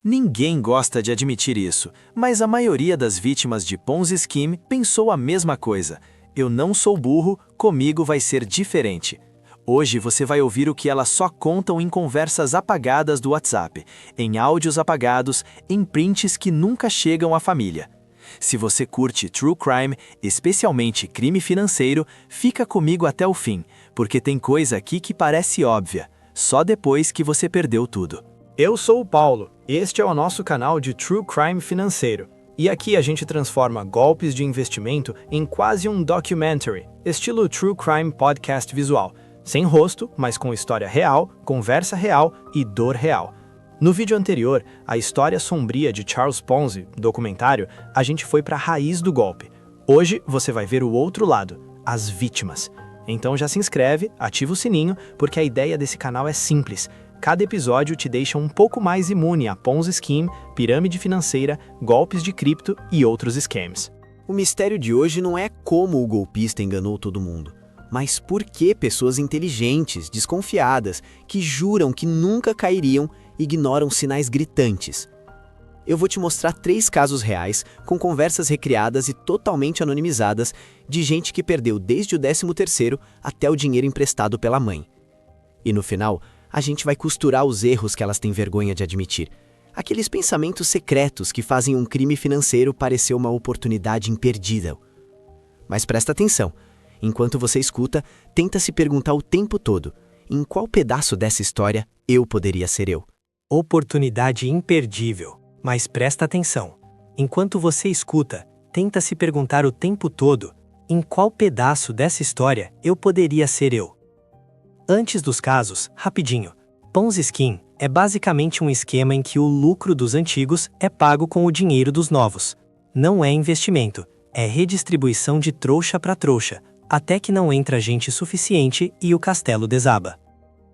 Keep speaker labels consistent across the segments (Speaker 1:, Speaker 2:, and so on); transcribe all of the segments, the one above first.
Speaker 1: Ninguém gosta de admitir isso, mas a maioria das vítimas de Ponzi Scheme pensou a mesma coisa. Eu não sou burro, comigo vai ser diferente. Hoje você vai ouvir o que elas só contam em conversas apagadas do WhatsApp, em áudios apagados, em prints que nunca chegam à família. Se você curte True Crime, especialmente crime financeiro, fica comigo até o fim, porque tem coisa aqui que parece óbvia, só depois que você perdeu tudo.
Speaker 2: Eu sou o Paulo, este é o nosso canal de True Crime financeiro. E aqui a gente transforma golpes de investimento em quase um documentary, estilo True Crime podcast visual, sem rosto, mas com história real, conversa real e dor real. No vídeo anterior, a história sombria de Charles Ponzi, documentário, a gente foi para a raiz do golpe. Hoje você vai ver o outro lado, as vítimas. Então já se inscreve, ativa o sininho, porque a ideia desse canal é simples. Cada episódio te deixa um pouco mais imune a Ponzi Scheme, pirâmide financeira, golpes de cripto e outros scams.
Speaker 3: O mistério de hoje não é como o golpista enganou todo mundo, mas por que pessoas inteligentes, desconfiadas, que juram que nunca cairiam, ignoram sinais gritantes. Eu vou te mostrar 3 casos reais, com conversas recriadas e totalmente anonimizadas, de gente que perdeu desde o 13º até o dinheiro emprestado pela mãe. E no final, a gente vai costurar os erros que elas têm vergonha de admitir. Aqueles pensamentos secretos que fazem um crime financeiro parecer uma oportunidade imperdível. Mas presta atenção, enquanto você escuta, tenta se perguntar o tempo todo, em qual pedaço dessa história eu poderia ser eu?
Speaker 2: Oportunidade imperdível. Mas presta atenção, enquanto você escuta, tenta se perguntar o tempo todo, em qual pedaço dessa história eu poderia ser eu? Antes dos casos, rapidinho, Ponzi Scheme é basicamente um esquema em que o lucro dos antigos é pago com o dinheiro dos novos. Não é investimento, é redistribuição de trouxa para trouxa, até que não entra gente suficiente e o castelo desaba.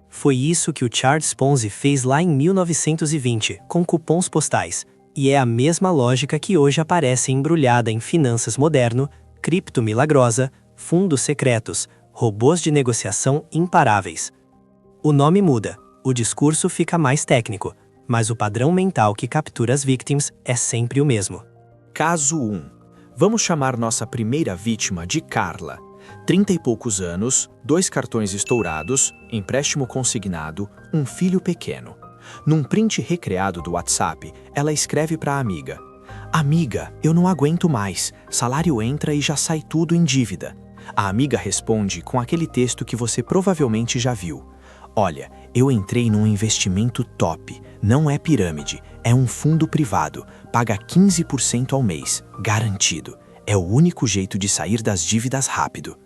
Speaker 2: Foi isso que o Charles Ponzi fez lá em 1920, com cupons postais, e é a mesma lógica que hoje aparece embrulhada em finanças moderno, cripto milagrosa, fundos secretos, robôs de negociação imparáveis. O nome muda, o discurso fica mais técnico, mas o padrão mental que captura as vítimas é sempre o mesmo.
Speaker 1: Caso 1. Vamos chamar nossa primeira vítima de Carla. 30 e poucos anos, 2 cartões estourados, empréstimo consignado, um filho pequeno. Num print recreado do WhatsApp, ela escreve para a amiga: "Amiga, eu não aguento mais, salário entra e já sai tudo em dívida." A amiga responde com aquele texto que você provavelmente já viu: "Olha, eu entrei num investimento top, não é pirâmide, é um fundo privado, paga 15% ao mês, garantido. É o único jeito de sair das dívidas rápido."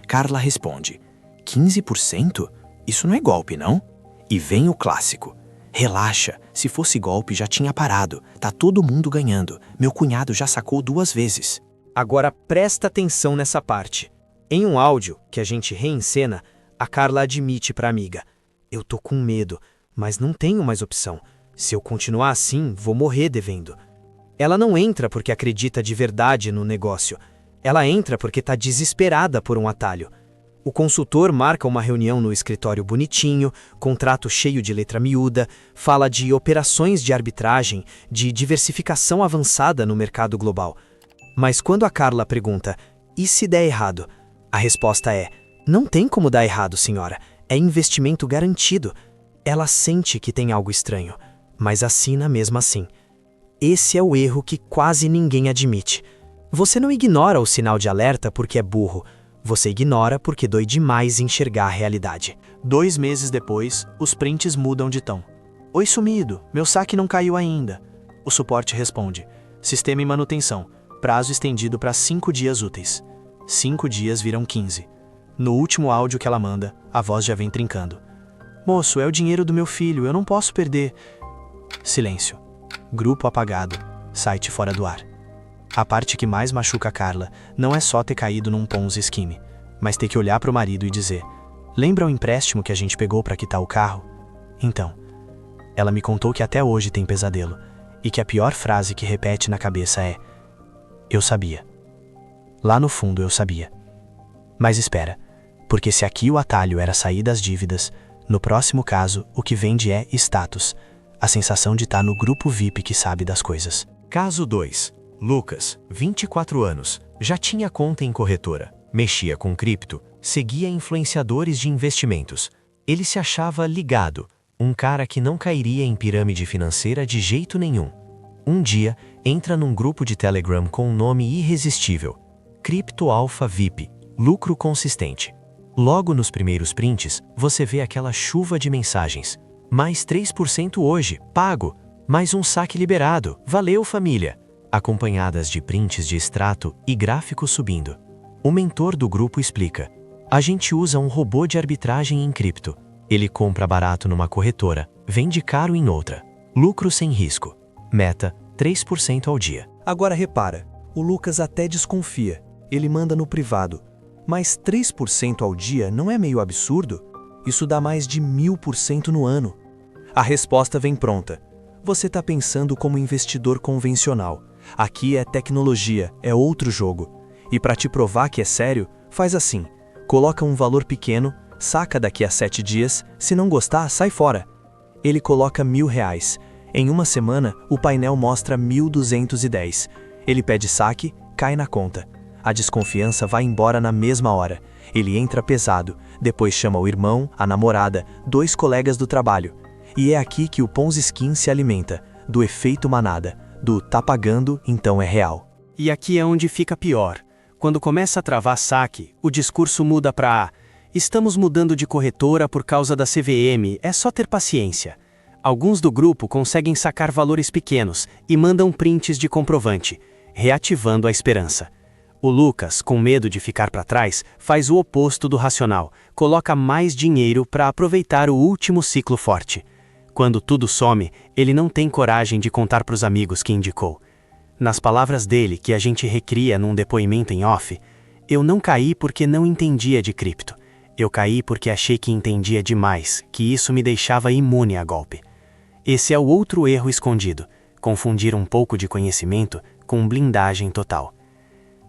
Speaker 1: Carla responde: 15%? Isso não é golpe, não? E vem o clássico: "Relaxa, se fosse golpe já tinha parado, tá todo mundo ganhando, meu cunhado já sacou 2 vezes."
Speaker 2: Agora presta atenção nessa parte. Em um áudio que a gente reencena, a Carla admite para a amiga: "Eu tô com medo, mas não tenho mais opção. Se eu continuar assim, vou morrer devendo." Ela não entra porque acredita de verdade no negócio. Ela entra porque está desesperada por um atalho. O consultor marca uma reunião no escritório bonitinho, contrato cheio de letra miúda, fala de operações de arbitragem, de diversificação avançada no mercado global. Mas quando a Carla pergunta: "E se der errado?", a resposta é: "Não tem como dar errado, senhora. É investimento garantido." Ela sente que tem algo estranho, mas assina mesmo assim. Esse é o erro que quase ninguém admite. Você não ignora o sinal de alerta porque é burro. Você ignora porque dói demais enxergar a realidade.
Speaker 1: 2 meses depois, os prints mudam de tom. "Oi, sumido, meu saque não caiu ainda." O suporte responde: "Sistema em manutenção, prazo estendido para 5 dias úteis." 5 dias viram 15. No último áudio que ela manda, a voz já vem trincando: "Moço, é o dinheiro do meu filho, eu não posso perder." Silêncio. Grupo apagado. Site fora do ar. A parte que mais machuca a Carla não é só ter caído num Ponzi Scheme, mas ter que olhar para o marido e dizer: "Lembra o empréstimo que a gente pegou para quitar o carro?" Então, ela me contou que até hoje tem pesadelo e que a pior frase que repete na cabeça é: "Eu sabia. Lá no fundo eu sabia." Mas espera, porque se aqui o atalho era sair das dívidas, no próximo caso o que vende é status.
Speaker 2: A sensação de estar no grupo VIP que sabe das coisas.
Speaker 4: Caso 2. Lucas, 24 anos, já tinha conta em corretora, mexia com cripto, seguia influenciadores de investimentos. Ele se achava ligado, um cara que não cairia em pirâmide financeira de jeito nenhum. Um dia, entra num grupo de Telegram com um nome irresistível: Cripto Alpha VIP, lucro consistente. Logo nos primeiros prints, você vê aquela chuva de mensagens. Mais 3% hoje, pago. Mais um saque liberado, valeu família. Acompanhadas de prints de extrato e gráficos subindo. O mentor do grupo explica: a gente usa um robô de arbitragem em cripto. Ele compra barato numa corretora, vende caro em outra. Lucro sem risco. Meta, 3% ao dia.
Speaker 2: Agora repara, o Lucas até desconfia. Ele manda no privado. Mas 3% ao dia não é meio absurdo? Isso dá mais de 1000% no ano. A resposta vem pronta. Você está pensando como investidor convencional. Aqui é tecnologia, é outro jogo. E para te provar que é sério, faz assim. Coloca um valor pequeno, saca daqui a 7 dias, se não gostar, sai fora. Ele coloca R$1.000. Em uma semana, o painel mostra 1.210. Ele pede saque, cai na conta. A desconfiança vai embora na mesma hora. Ele entra pesado, depois chama o irmão, a namorada, 2 colegas do trabalho. E é aqui que o Ponzi Scheme se alimenta, do efeito manada, do tá pagando, então é real.
Speaker 5: E aqui é onde fica pior. Quando começa a travar saque, o discurso muda para estamos mudando de corretora por causa da CVM, é só ter paciência. Alguns do grupo conseguem sacar valores pequenos e mandam prints de comprovante, reativando a esperança. O Lucas, com medo de ficar para trás, faz o oposto do racional, coloca mais dinheiro para aproveitar o último ciclo forte. Quando tudo some, ele não tem coragem de contar para os amigos que indicou. Nas palavras dele, que a gente recria num depoimento em off, eu não caí porque não entendia de cripto. Eu caí porque achei que entendia demais, que isso me deixava imune a golpe. Esse é o outro erro escondido, confundir um pouco de conhecimento com blindagem total.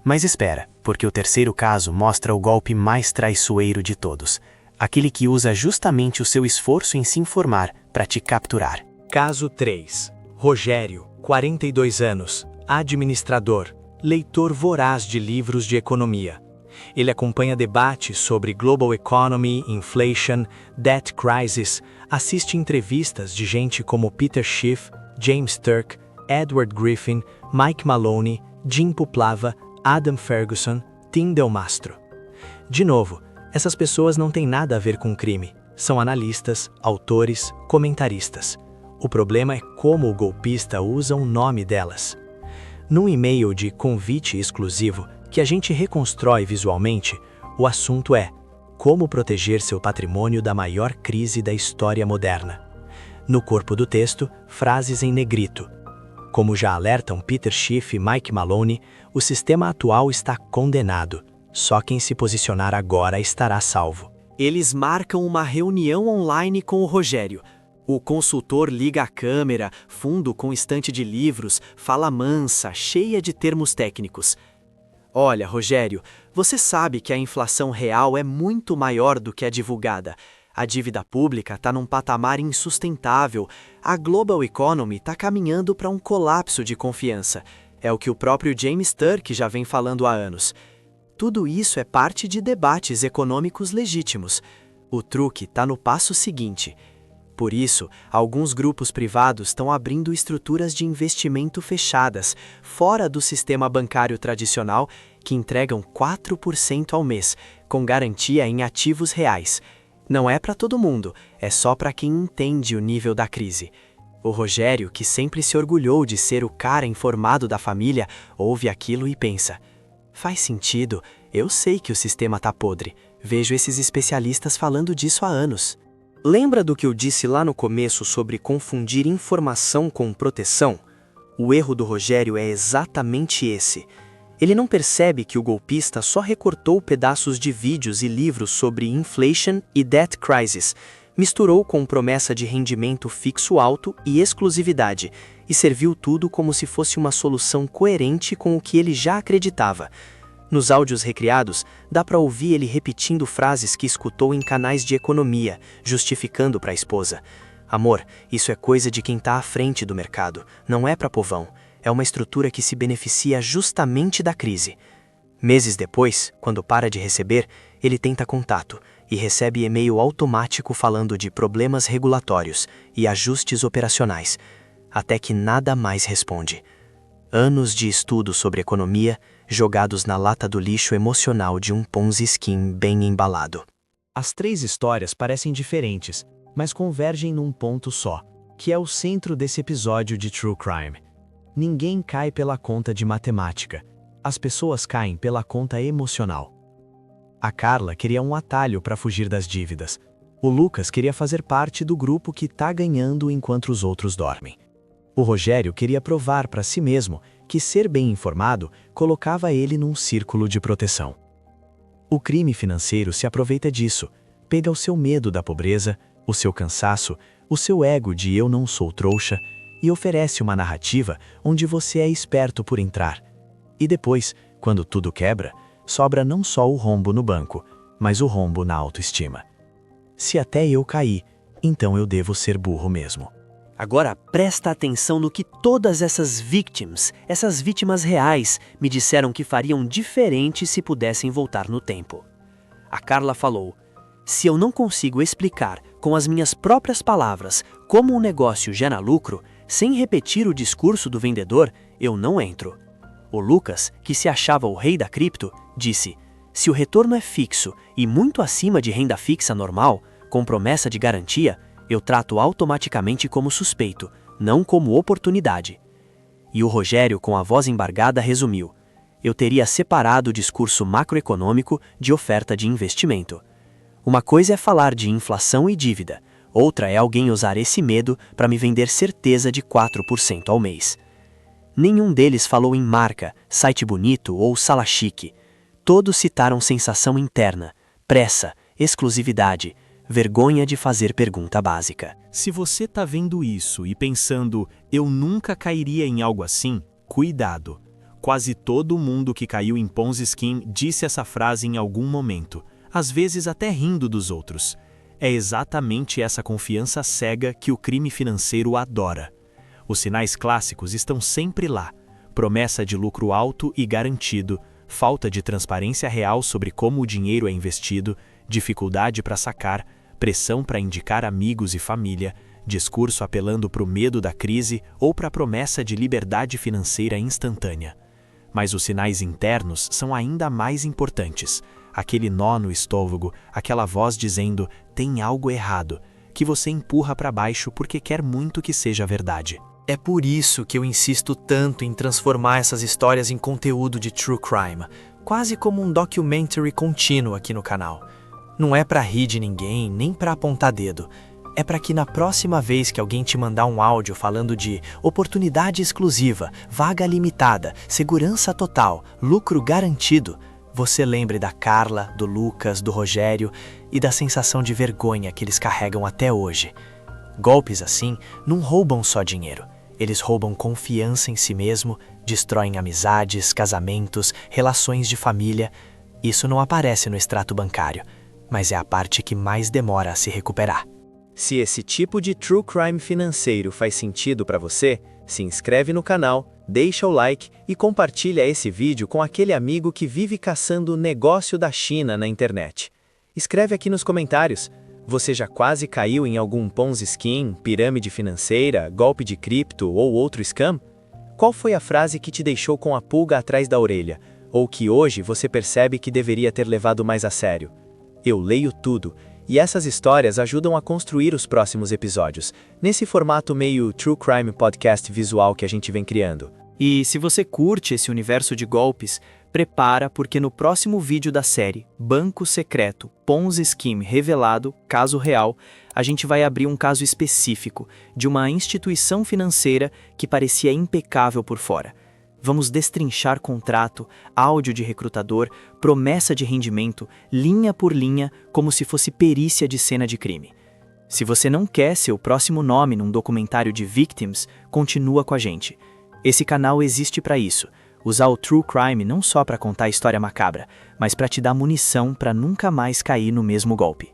Speaker 5: Mas espera, porque o terceiro caso mostra o golpe mais traiçoeiro de todos, aquele que usa justamente o seu esforço em se informar para te capturar.
Speaker 2: Caso 3. Rogério, 42 anos, administrador, leitor voraz de livros de economia. Ele acompanha debates sobre global economy, inflation, debt crisis, assiste entrevistas de gente como Peter Schiff, James Turk, Edward Griffin, Mike Maloney, Jim Puplava, Adam Ferguson, Tim Del Mastro. De novo, essas pessoas não têm nada a ver com crime. São analistas, autores, comentaristas. O problema é como o golpista usa o nome delas. Num e-mail de convite exclusivo, que a gente reconstrói visualmente, o assunto é como proteger seu patrimônio da maior crise da história moderna. No corpo do texto, frases em negrito. Como já alertam Peter Schiff e Mike Maloney, o sistema atual está condenado. Só quem se posicionar agora estará salvo.
Speaker 3: Eles marcam uma reunião online com o Rogério. O consultor liga a câmera, fundo com estante de livros, fala mansa, cheia de termos técnicos. Olha, Rogério, você sabe que a inflação real é muito maior do que a divulgada. A dívida pública está num patamar insustentável. A global economy está caminhando para um colapso de confiança. É o que o próprio James Turk já vem falando há anos. Tudo isso é parte de debates econômicos legítimos. O truque está no passo seguinte. Por isso, alguns grupos privados estão abrindo estruturas de investimento fechadas, fora do sistema bancário tradicional, que entregam 4% ao mês, com garantia em ativos reais. Não é para todo mundo, é só para quem entende o nível da crise. O Rogério, que sempre se orgulhou de ser o cara informado da família, ouve aquilo e pensa: faz sentido, eu sei que o sistema tá podre, vejo esses especialistas falando disso há anos.
Speaker 5: Lembra do que eu disse lá no começo sobre confundir informação com proteção? O erro do Rogério é exatamente esse. Ele não percebe que o golpista só recortou pedaços de vídeos e livros sobre inflation e debt crisis, misturou com promessa de rendimento fixo alto e exclusividade, e serviu tudo como se fosse uma solução coerente com o que ele já acreditava. Nos áudios recriados, dá para ouvir ele repetindo frases que escutou em canais de economia, justificando para a esposa.
Speaker 2: Amor, isso é coisa de quem tá à frente do mercado, não é para povão. É uma estrutura que se beneficia justamente da crise. Meses depois, quando para de receber, ele tenta contato e recebe e-mail automático falando de problemas regulatórios e ajustes operacionais, até que nada mais responde. Anos de estudo sobre economia jogados na lata do lixo emocional de um Ponzi Scheme bem embalado.
Speaker 4: As 3 histórias parecem diferentes, mas convergem num ponto só, que é o centro desse episódio de True Crime. Ninguém cai pela conta de matemática. As pessoas caem pela conta emocional. A Carla queria um atalho para fugir das dívidas. O Lucas queria fazer parte do grupo que tá ganhando enquanto os outros dormem. O Rogério queria provar para si mesmo que ser bem informado colocava ele num círculo de proteção. O crime financeiro se aproveita disso, pega o seu medo da pobreza, o seu cansaço, o seu ego de eu não sou trouxa e oferece uma narrativa onde você é esperto por entrar. E depois, quando tudo quebra, sobra não só o rombo no banco, mas o rombo na autoestima. Se até eu caí, então eu devo ser burro mesmo.
Speaker 2: Agora presta atenção no que todas essas vítimas reais, me disseram que fariam diferente se pudessem voltar no tempo. A Carla falou: se eu não consigo explicar com as minhas próprias palavras como um negócio gera lucro, sem repetir o discurso do vendedor, eu não entro. O Lucas, que se achava o rei da cripto, disse: se o retorno é fixo e muito acima de renda fixa normal, com promessa de garantia, eu trato automaticamente como suspeito, não como oportunidade. E o Rogério, com a voz embargada, resumiu: eu teria separado o discurso macroeconômico de oferta de investimento. Uma coisa é falar de inflação e dívida, outra é alguém usar esse medo para me vender certeza de 4% ao mês. Nenhum deles falou em marca, site bonito ou sala chique. Todos citaram sensação interna, pressa, exclusividade, vergonha de fazer pergunta básica.
Speaker 1: Se você tá vendo isso e pensando, eu nunca cairia em algo assim, cuidado. Quase todo mundo que caiu em Ponzi Scheme disse essa frase em algum momento, às vezes até rindo dos outros. É exatamente essa confiança cega que o crime financeiro adora. Os sinais clássicos estão sempre lá: promessa de lucro alto e garantido, falta de transparência real sobre como o dinheiro é investido, dificuldade para sacar, pressão para indicar amigos e família, discurso apelando para o medo da crise ou para a promessa de liberdade financeira instantânea. Mas os sinais internos são ainda mais importantes. Aquele nó no estômago, aquela voz dizendo, tem algo errado, que você empurra para baixo porque quer muito que seja verdade.
Speaker 2: É por isso que eu insisto tanto em transformar essas histórias em conteúdo de True Crime, quase como um documentary contínuo aqui no canal. Não é para rir de ninguém, nem para apontar dedo. É para que na próxima vez que alguém te mandar um áudio falando de oportunidade exclusiva, vaga limitada, segurança total, lucro garantido, você lembre da Carla, do Lucas, do Rogério e da sensação de vergonha que eles carregam até hoje. Golpes assim não roubam só dinheiro. Eles roubam confiança em si mesmo, destroem amizades, casamentos, relações de família. Isso não aparece no extrato bancário, mas é a parte que mais demora a se recuperar.
Speaker 4: Se esse tipo de True Crime financeiro faz sentido para você, se inscreve no canal, deixa o like e compartilha esse vídeo com aquele amigo que vive caçando o negócio da China na internet. Escreve aqui nos comentários: você já quase caiu em algum Ponzi Scheme, pirâmide financeira, golpe de cripto ou outro scam? Qual foi a frase que te deixou com a pulga atrás da orelha, ou que hoje você percebe que deveria ter levado mais a sério? Eu leio tudo, e essas histórias ajudam a construir os próximos episódios, nesse formato meio True Crime Podcast visual que a gente vem criando.
Speaker 2: E se você curte esse universo de golpes, prepara porque no próximo vídeo da série Banco Secreto, Ponzi Scheme Revelado, Caso Real, a gente vai abrir um caso específico de uma instituição financeira que parecia impecável por fora. Vamos destrinchar contrato, áudio de recrutador, promessa de rendimento, linha por linha, como se fosse perícia de cena de crime. Se você não quer ser o próximo nome num documentário de victims, continua com a gente. Esse canal existe para isso, usar o True Crime não só para contar a história macabra, mas para te dar munição para nunca mais cair no mesmo golpe.